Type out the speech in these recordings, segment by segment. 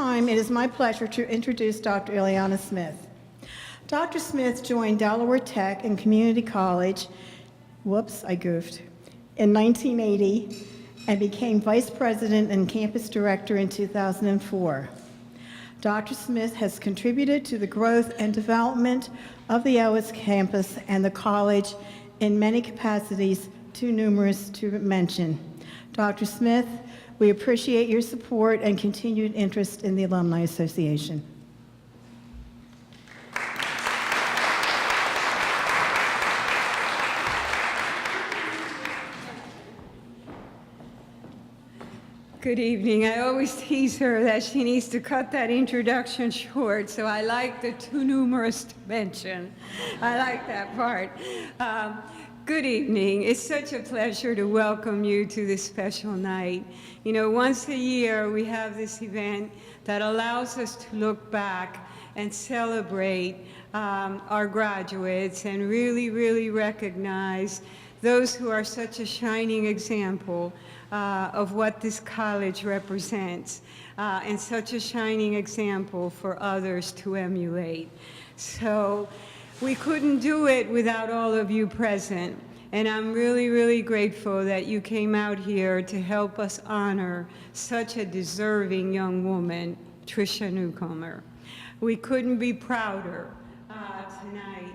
time, it is my pleasure to introduce Dr. Ileana Smith. Dr. Smith joined Delaware Tech and Community College, I goofed, in 1980 and became Vice President and Campus Director in 2004. Dr. Smith has contributed to the growth and development of the Owens campus and the college in many capacities, too numerous to mention. Dr. Smith, we appreciate your support and continued interest in the Alumni Association. Good evening. I always tease her that she needs to cut that introduction short, so I like the too numerous to mention. I like that part. Good evening. It's such a pleasure to welcome you to this special night. You know, once a year we have this event that allows us to look back and celebrate our graduates and really recognize those who are such a shining example of what this college represents, and such a shining example for others to emulate. So we couldn't do it without all of you present, and I'm really grateful that you came out here to help us honor such a deserving young woman, Trisha Newcomer. We couldn't be prouder tonight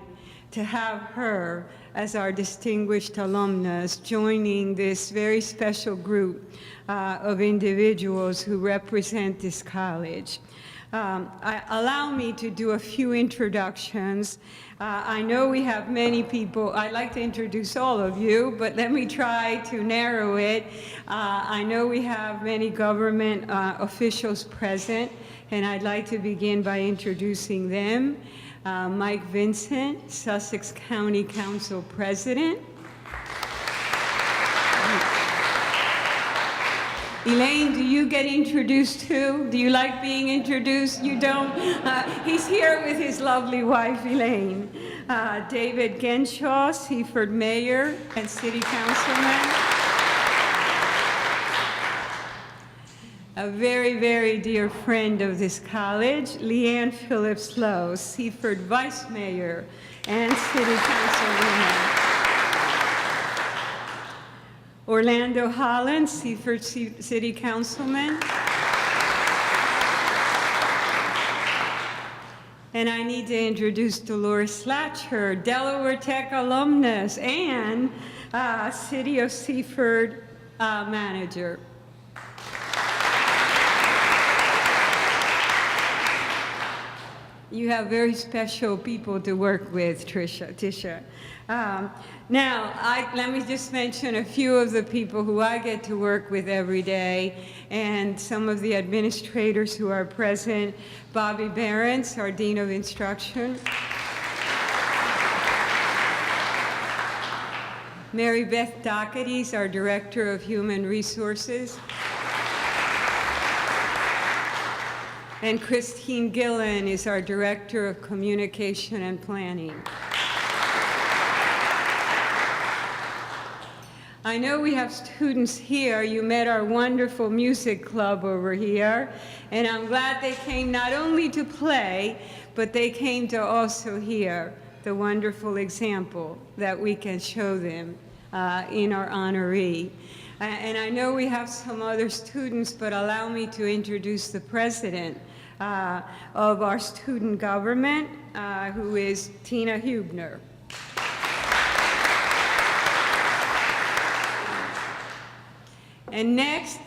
to have her as our distinguished alumnus joining this very special group of individuals who represent this college. Allow me to do a few introductions. I know we have many people. I'd like to introduce all of you, but let me try to narrow it. I know we have many government officials present, and I'd like to begin by introducing them. Mike Vincent, Sussex County Council President. Elaine, do you get introduced too? Do you like being introduced? You don't? He's here with his lovely wife, Elaine. David Genshaw, Seaford Mayor and City Councilman. A very dear friend of this college, Leanne Phillips Lowe, Seaford Vice Mayor and City Councilwoman. Orlando Holland, Seaford City Councilman. And I need to introduce Dolores Slatcher, Delaware Tech alumnus and City of Seaford manager. You have very special people to work with, Trisha. Now, let me just mention a few of the people who I get to work with every day and some of the administrators who are present. Bobby Behrens, our Dean of Instruction. Mary Beth Dockety's our Director of Human Resources. And Christine Gillen is our Director of Communication and Planning. I know we have students here. You met our wonderful music club over here, and I'm glad they came not only to play, but they came to also hear the wonderful example that we can show them in our honoree. And I know we have some other students, but allow me to introduce the president of our student government, who is Tina Hubner. And next,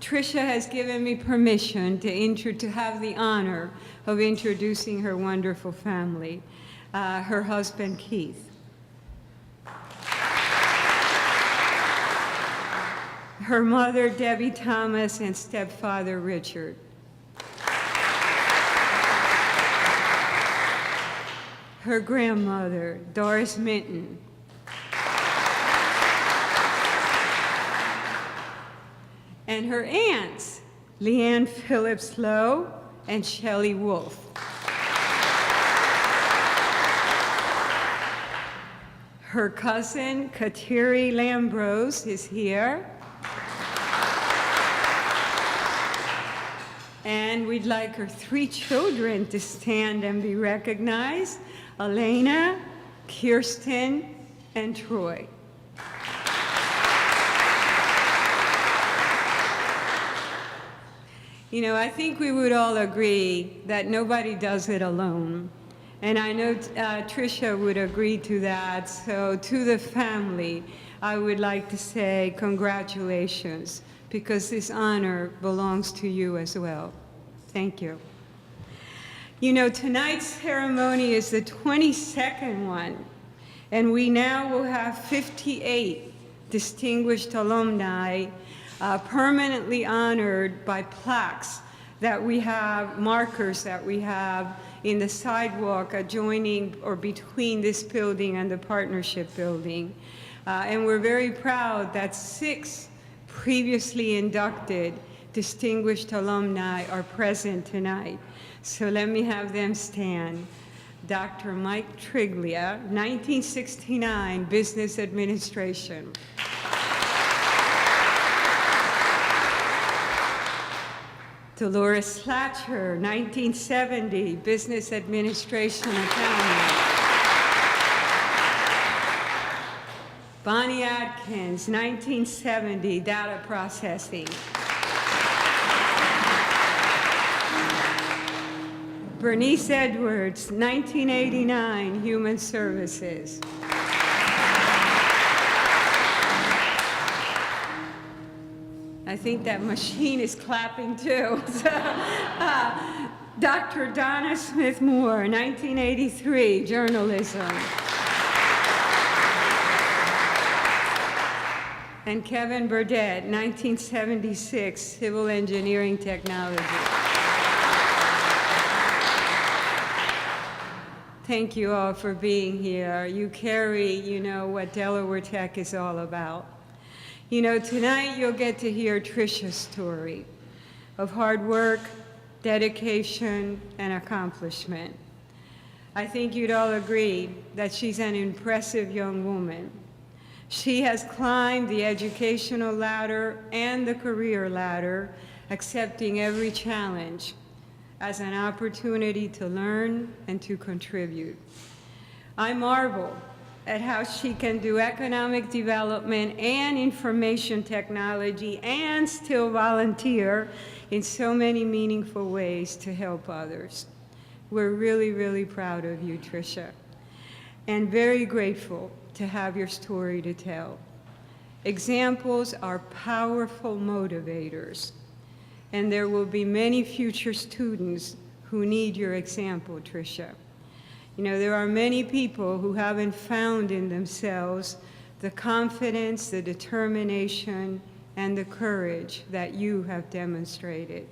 Trisha has given me permission to have the honor of introducing her wonderful family, her husband, Keith. Her mother, Debbie Thomas, and stepfather, Richard. Her grandmother, Doris Minton. And her aunts, Leanne Phillips Lowe and Shelley Wolf. Her cousin, Kateri Lambrose, is here. And we'd like her 3 children to stand and be recognized: Elena, Kirsten, and Troy. You know, I think we would all agree that nobody does it alone. And I know Trisha would agree to that. So to the family, I would like to say congratulations, because this honor belongs to you as well. Thank you. You know, tonight's ceremony is the 22nd one, and we now will have 58 distinguished alumni permanently honored by plaques that we have, markers that we have in the sidewalk adjoining or between this building and the partnership building. And we're very proud that 6 previously inducted distinguished alumni are present tonight. So let me have them stand. Dr. Mike Triglia, 1969, Business Administration. Dolores Slatcher, 1970, Business Administration Accounting. Bonnie Atkins, 1970, Data Processing. Bernice Edwards, 1989, Human Services. I think that machine is clapping too. Dr. Donna Smith Moore, 1983, Journalism. And Kevin Burdett, 1976, Civil Engineering Technology. Thank you all for being here. You carry, you know, what Delaware Tech is all about. You know, tonight you'll get to hear Trisha's story of hard work, dedication, and accomplishment. I think you'd all agree that she's an impressive young woman. She has climbed the educational ladder and the career ladder, accepting every challenge as an opportunity to learn and to contribute. I marvel at how she can do economic development and information technology and still volunteer in so many meaningful ways to help others. We're really, really proud of you, Trisha, and very grateful to have your story to tell. Examples are powerful motivators, and there will be many future students who need your example, Trisha. You know, there are many people who haven't found in themselves the confidence, the determination, and the courage that you have demonstrated.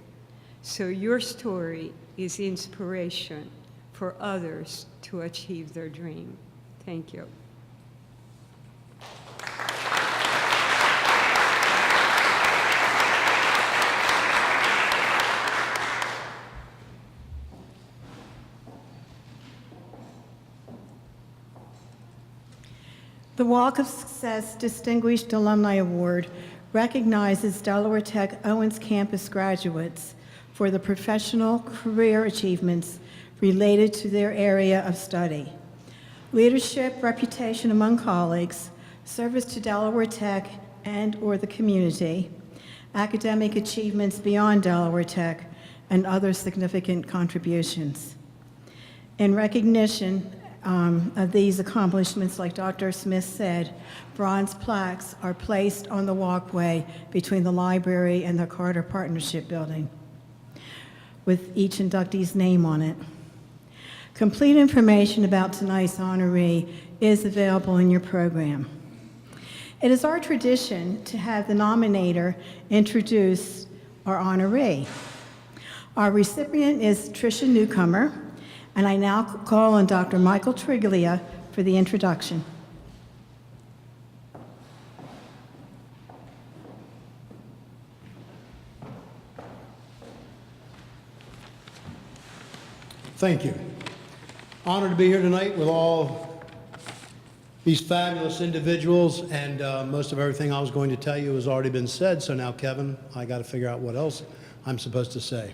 So your story is inspiration for others to achieve their dream. Thank you. The Walk of Success Distinguished Alumni Award recognizes Delaware Tech Owens campus graduates for the professional career achievements related to their area of study, leadership, reputation among colleagues, service to Delaware Tech and/or the community, academic achievements beyond Delaware Tech, and other significant contributions. In recognition of these accomplishments, like Dr. Smith said, bronze plaques are placed on the walkway between the library and the Carter Partnership Building, with each inductee's name on it. Complete information about tonight's honoree is available in your program. It is our tradition to have the nominator introduce our honoree. Our recipient is Trisha Newcomer, and I now call on Dr. Michael Triglia for the introduction. Thank you. Honored to be here tonight with all these fabulous individuals, and most of everything I was going to tell you has already been said, so now, Kevin, I got to figure out what else I'm supposed to say.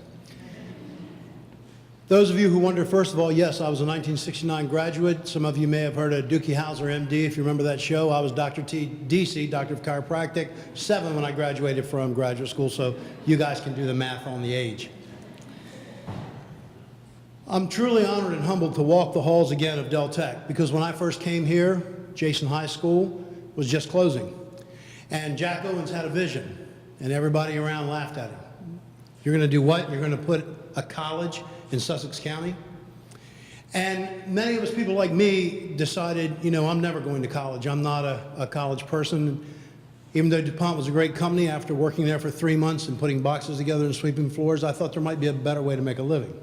Those of you who wonder, first of all, yes, I was a 1969 graduate. Some of you may have heard of Dookie Howser, MD, if you remember that show. I was Dr. DC, Doctor of Chiropractic, 7 when I graduated from graduate school, so you guys can do the math on the age. I'm truly honored and humbled to walk the halls again of Del Tech, because when I first came here, Jason High School was just closing. And Jack Owens had a vision, and everybody around laughed at him. You're going to do what? You're going to put a college in Sussex County? And many of us people like me decided, you know, I'm never going to college. I'm not a college person. Even though DuPont was a great company, after working there for 3 months and putting boxes together and sweeping floors, I thought there might be a better way to make a living.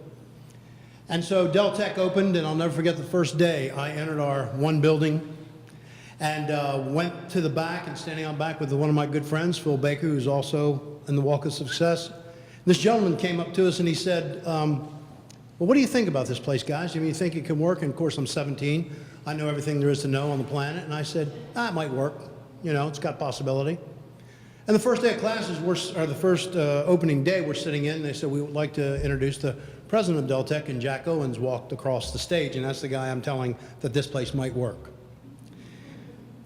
And so Del Tech opened, and I'll never forget the first day I entered our one building and went to the back and standing out back with one of my good friends, Phil Baker, who's also in the Walk of Success. This gentleman came up to us and he said, well, what do you think about this place, guys? Do you think it can work? And of course, I'm 17. I know everything there is to know on the planet. And I said, it might work. You know, it's got possibility. And the first day of classes, or the first opening day, we're sitting in, and they said, we would like to introduce the president of Del Tech, and Jack Owens walked across the stage, and that's the guy I'm telling that this place might work.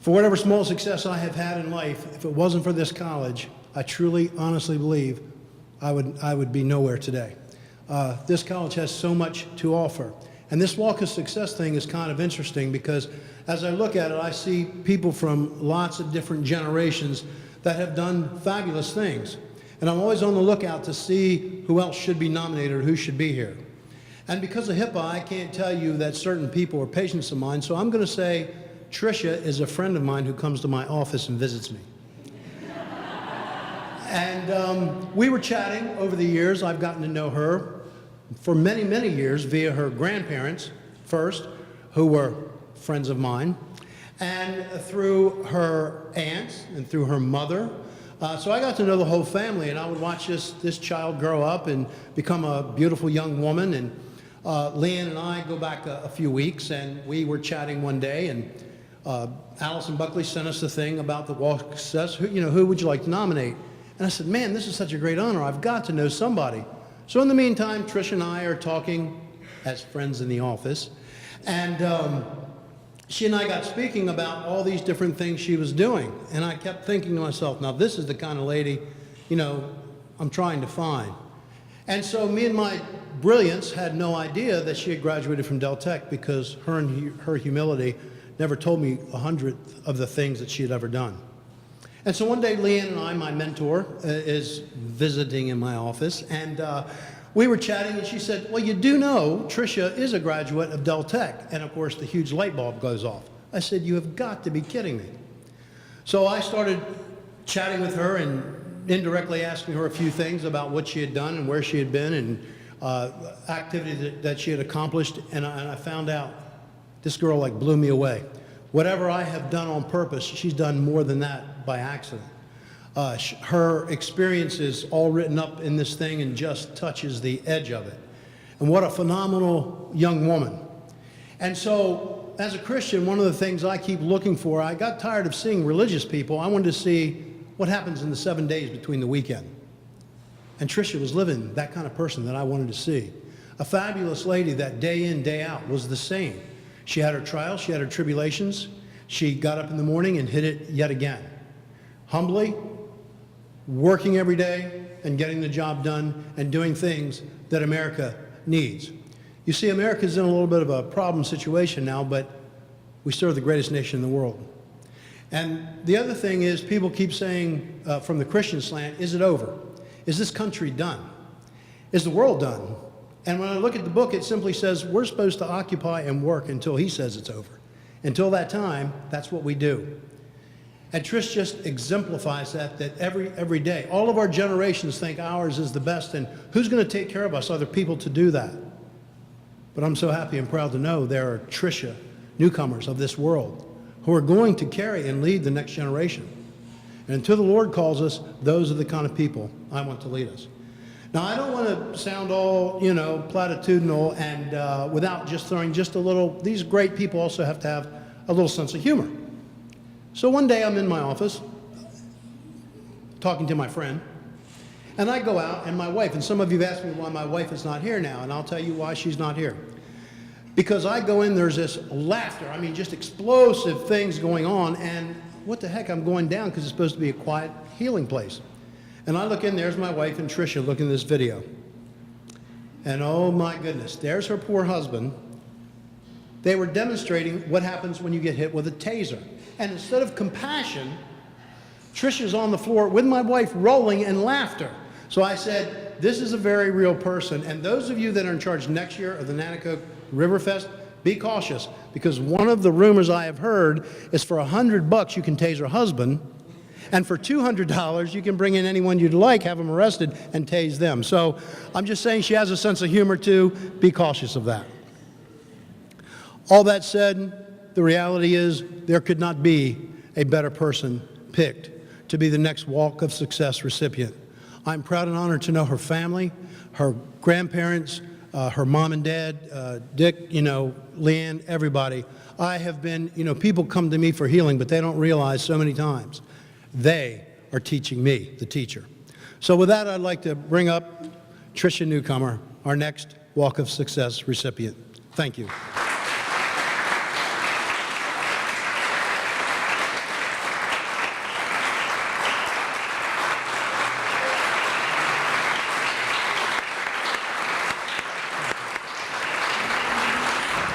For whatever small success I have had in life, if it wasn't for this college, I truly, honestly believe I would be nowhere today. This college has so much to offer. And this Walk of Success thing is kind of interesting because as I look at it, I see people from lots of different generations that have done fabulous things. And I'm always on the lookout to see who else should be nominated or who should be here. And because of HIPAA, I can't tell you that certain people are patients of mine, so I'm going to say Trisha is a friend of mine who comes to my office and visits me. And we were chatting over the years. I've gotten to know her for many, many years via her grandparents first, who were friends of mine, and through her aunts and through her mother. So I got to know the whole family, and I would watch this child grow up and become a beautiful young woman. And Leanne and I go back a few weeks, and we were chatting one day, and Allison Buckley sent us a thing about the Walk of Success. Who would you like to nominate? And I said, man, this is such a great honor. I've got to know somebody. So in the meantime, Trisha and I are talking as friends in the office. And she and I got speaking about all these different things she was doing. And I kept thinking to myself, now this is the kind of lady, I'm trying to find. And so me and my brilliance had no idea that she had graduated from Del Tech because her humility never told me 100th of the things that she had ever done. And so one day, Leanne and I, my mentor, is visiting in my office, and we were chatting, and she said, well, you do know Trisha is a graduate of Del Tech. And of course, the huge light bulb goes off. I said, you have got to be kidding me. So I started chatting with her and indirectly asking her a few things about what she had done and where she had been and activities that she had accomplished. And I found out this girl blew me away. Whatever I have done on purpose, she's done more than that by accident. Her experience is all written up in this thing and just touches the edge of it. And what a phenomenal young woman. And so, as a Christian, one of the things I keep looking for, I got tired of seeing religious people. I wanted to see what happens in the 7 days between the weekend. And Trisha was living that kind of person that I wanted to see. A fabulous lady that day in, day out was the same. She had her trials, she had her tribulations. She got up in the morning and hit it yet again. Humbly, working every day and getting the job done and doing things that America needs. You see, America's in a little bit of a problem situation now, but we serve the greatest nation in the world. And the other thing is, people keep saying from the Christian slant, is it over? Is this country done? Is the world done? And when I look at the book, it simply says we're supposed to occupy and work until he says it's over. Until that time, that's what we do. And Trish just exemplifies that every day. All of our generations think ours is the best, and who's going to take care of us? Other people to do that. But I'm so happy and proud to know there are Trisha, newcomers of this world, who are going to carry and lead the next generation. And until the Lord calls us, those are the kind of people I want to lead us. Now, I don't want to sound all, platitudinal and without just throwing just a little, these great people also have to have a little sense of humor. So one day I'm in my office talking to my friend, And I go out, and my wife, and some of you have asked me why my wife is not here now, and I'll tell you why she's not here. Because I go in, there's this laughter, I mean, just explosive things going on, and what the heck, I'm going down because it's supposed to be a quiet, healing place. And I look in, there's my wife and Trisha looking at this video. And oh my goodness, there's her poor husband. They were demonstrating what happens when you get hit with a taser. And instead of compassion, Trisha's on the floor with my wife rolling in laughter. So I said, this is a very real person, and those of you that are in charge next year of the Nanticoke Riverfest, be cautious, because one of the rumors I have heard is for $100 you can tase her husband, and for $200 you can bring in anyone you'd like, have them arrested, and tase them. So I'm just saying she has a sense of humor too. Be cautious of that. All that said, the reality is there could not be a better person picked to be the next Walk of Success recipient. I'm proud and honored to know her family, her grandparents, her mom and dad, Dick, Leanne, everybody. I have been, people come to me for healing, but they don't realize so many times they are teaching me, the teacher. So with that, I'd like to bring up Trisha Newcomer, our next Walk of Success recipient. Thank you.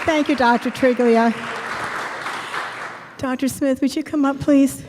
Thank you, Dr. Triglia. Dr. Smith, would you come up, please?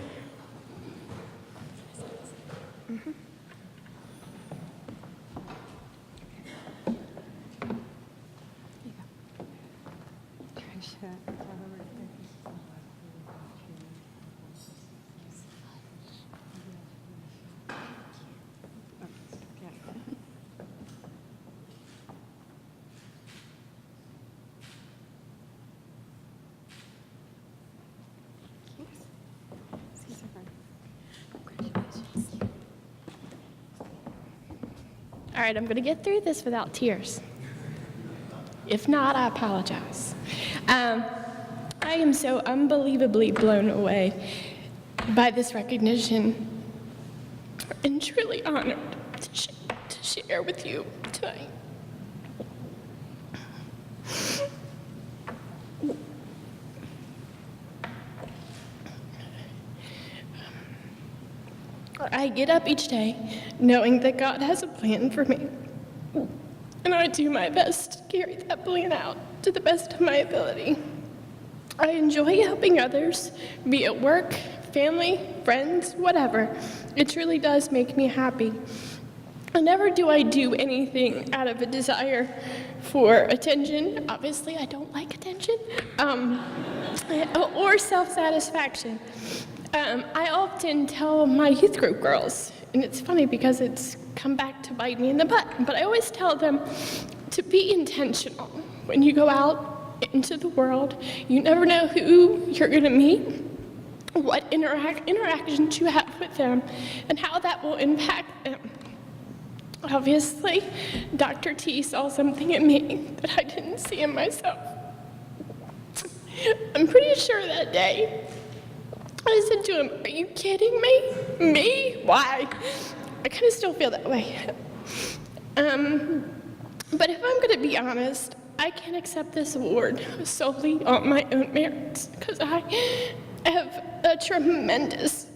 All right, I'm going to get through this without tears. If not, I apologize. I am so unbelievably blown away by this recognition and truly honored to share with you tonight. I get up each day knowing that God has a plan for me, and I do my best to carry that plan out to the best of my ability. I enjoy helping others, be it work, family, friends, whatever. It truly does make me happy. And never do I do anything out of a desire for attention. Obviously, I don't like attention, or self-satisfaction. I often tell my youth group girls, and it's funny because it's come back to bite me in the butt, but I always tell them to be intentional. When you go out into the world, you never know who you're going to meet, what interactions you have with them, and how that will impact them. Obviously, Dr. T saw something in me that I didn't see in myself. I'm pretty sure that day, I said to him, "Are you kidding me? Me? Why?" I kind of still feel that way. But if I'm going to be honest, I can't accept this award solely on my own merits, because I have a tremendous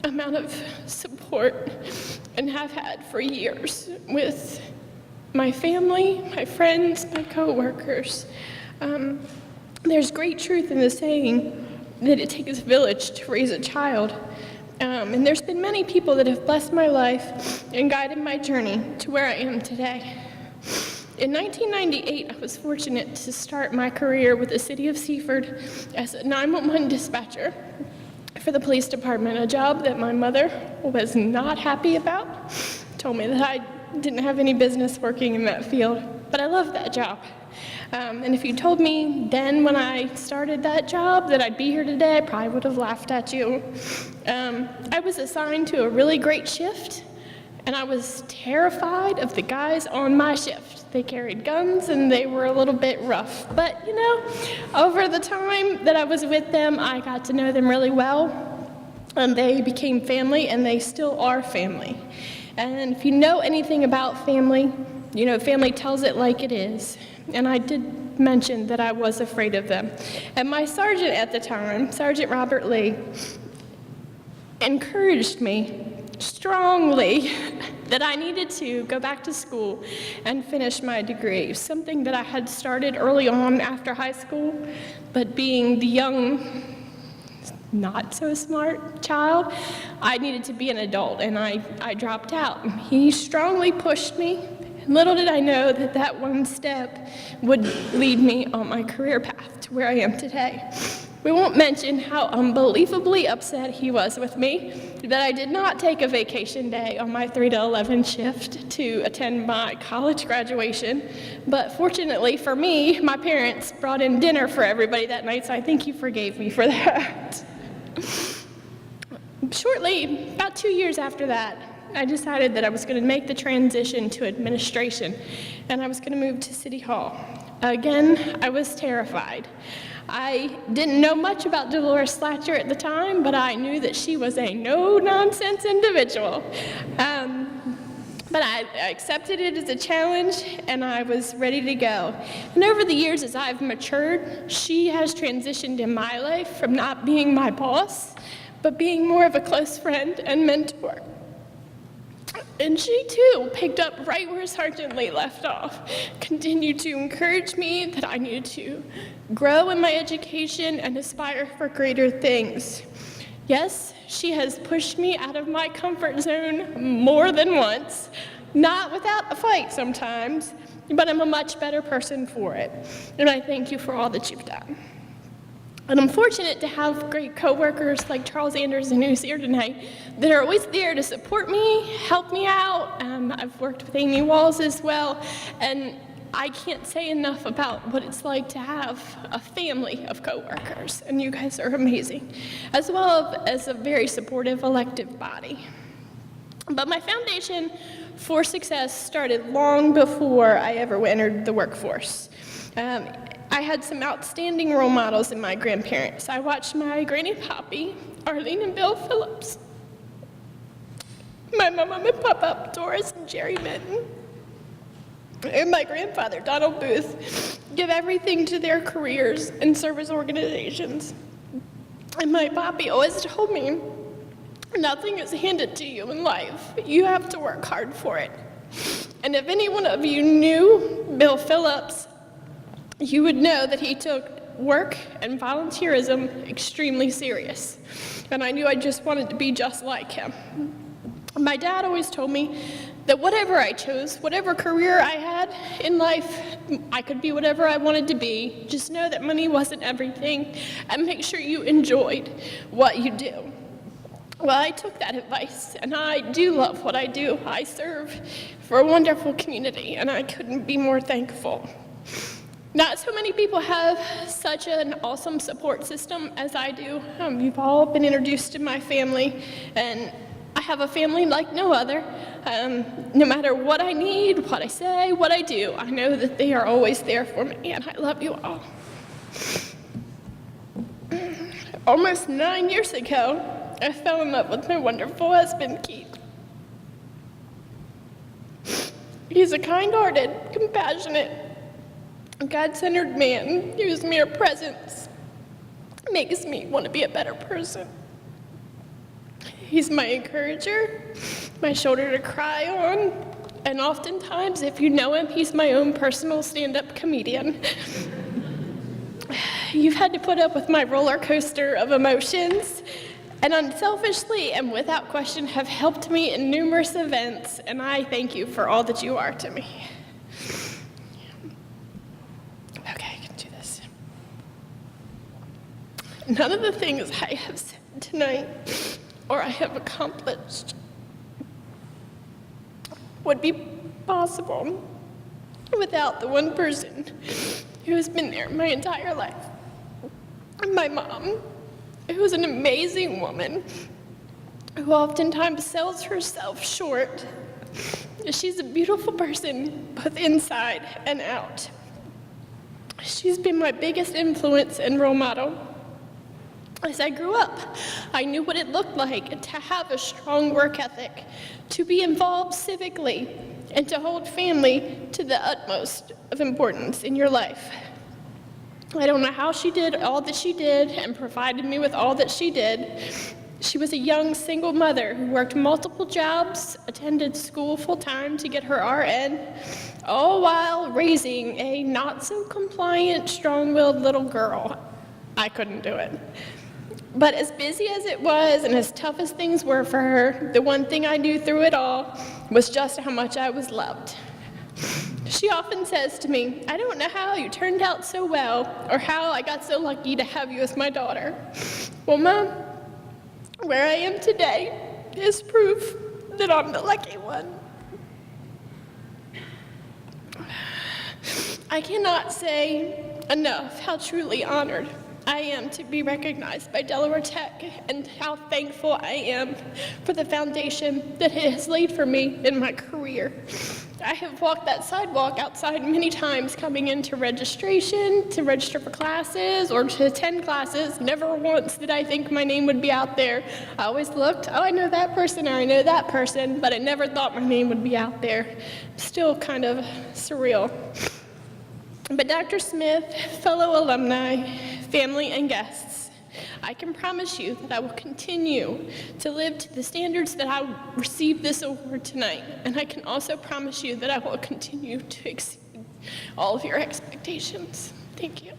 amount of support and have had for years with my family, my friends, my coworkers. There's great truth in the saying that it takes a village to raise a child. And there's been many people that have blessed my life and guided my journey to where I am today. In 1998, I was fortunate to start my career with the city of Seaford as a 911 dispatcher for the police department, a job that my mother was not happy about, told me that I didn't have any business working in that field, but I loved that job. And if you told me then when I started that job that I'd be here today, I probably would have laughed at you. I was assigned to a really great shift, and I was terrified of the guys on my shift. They carried guns and they were a little bit rough. But you know, over the time that I was with them, I got to know them really well. And they became family, and they still are family. And if you know anything about family, you know family tells it like it is. And I did mention that I was afraid of them. And my sergeant at the time, Sergeant Robert Lee, encouraged me strongly that I needed to go back to school and finish my degree, something that I had started early on after high school, but being the young, not so smart child, I needed to be an adult, and I dropped out. He strongly pushed me. Little did I know that that one step would lead me on my career path to where I am today. We won't mention how unbelievably upset he was with me that I did not take a vacation day on my 3 to 11 shift to attend my college graduation. But fortunately for me, my parents brought in dinner for everybody that night, so I think he forgave me for that. Shortly, about 2 years after that, I decided that I was going to make the transition to administration, and I was going to move to City Hall. Again, I was terrified. I didn't know much about Dolores Slatcher at the time, but I knew that she was a no-nonsense individual. But I accepted it as a challenge, and I was ready to go. And over the years, as I've matured, she has transitioned in my life from not being my boss, but being more of a close friend and mentor. And she too picked up right where Sergeant Lee left off, continued to encourage me that I needed to grow in my education and aspire for greater things. Yes, she has pushed me out of my comfort zone more than once, not without a fight sometimes, but I'm a much better person for it. And I thank you for all that you've done. And I'm fortunate to have great coworkers like Charles Anderson, who's here tonight, that are always there to support me, help me out. I've worked with Amy Walls as well, and I can't say enough about what it's like to have a family of coworkers, and you guys are amazing, as well as a very supportive elective body. But my foundation for success started long before I ever entered the workforce. I had some outstanding role models in my grandparents. I watched my Granny Poppy, Arlene and Bill Phillips, my mama and papa, Doris and Jerry Minton, and my grandfather, Donald Booth, give everything to their careers and service organizations. And my papi always told me, nothing is handed to you in life. You have to work hard for it. And if any one of you knew Bill Phillips, you would know that he took work and volunteerism extremely serious. And I knew I just wanted to be just like him. My dad always told me that whatever I chose, whatever career I had in life, I could be whatever I wanted to be. Just know that money wasn't everything, and make sure you enjoyed what you do. Well, I took that advice, and I do love what I do. I serve for a wonderful community, and I couldn't be more thankful. Not so many people have such an awesome support system as I do. You've all been introduced to my family, and I have a family like no other. No matter what I need, what I say, what I do, I know that they are always there for me, and I love you all. Almost 9 years ago, I fell in love with my wonderful husband, Keith. He's a kind-hearted, compassionate, God-centered man whose mere presence makes me want to be a better person. He's my encourager, my shoulder to cry on, and oftentimes, if you know him, he's my own personal stand-up comedian. You've had to put up with my roller coaster of emotions, and unselfishly and without question have helped me in numerous events, and I thank you for all that you are to me. Okay, I can do this. None of the things I have said tonight or I have accomplished would be possible without the one person who has been there my entire life. My mom, who's an amazing woman, who oftentimes sells herself short. She's a beautiful person, both inside and out. She's been my biggest influence and role model. As I grew up, I knew what it looked like to have a strong work ethic, to be involved civically, and to hold family to the utmost of importance in your life. I don't know how she did all that she did and provided me with all that she did. She was a young single mother who worked multiple jobs, attended school full-time to get her RN, all while raising a not-so-compliant, strong-willed little girl. I couldn't do it. But as busy as it was and as tough as things were for her, the one thing I knew through it all was just how much I was loved. She often says to me, "I don't know how you turned out so well or how I got so lucky to have you as my daughter." Well, Mom, where I am today is proof that I'm the lucky one. I cannot say enough how truly honored I am to be recognized by Delaware Tech and how thankful I am for the foundation that it has laid for me in my career. I have walked that sidewalk outside many times coming into registration, to register for classes, or to attend classes. Never once did I think my name would be out there. I always looked, oh, I know that person, or I know that person, but I never thought my name would be out there. Still kind of surreal. But Dr. Smith, fellow alumni, family, and guests, I can promise you that I will continue to live to the standards that I received this award tonight. And I can also promise you that I will continue to exceed all of your expectations. Thank you.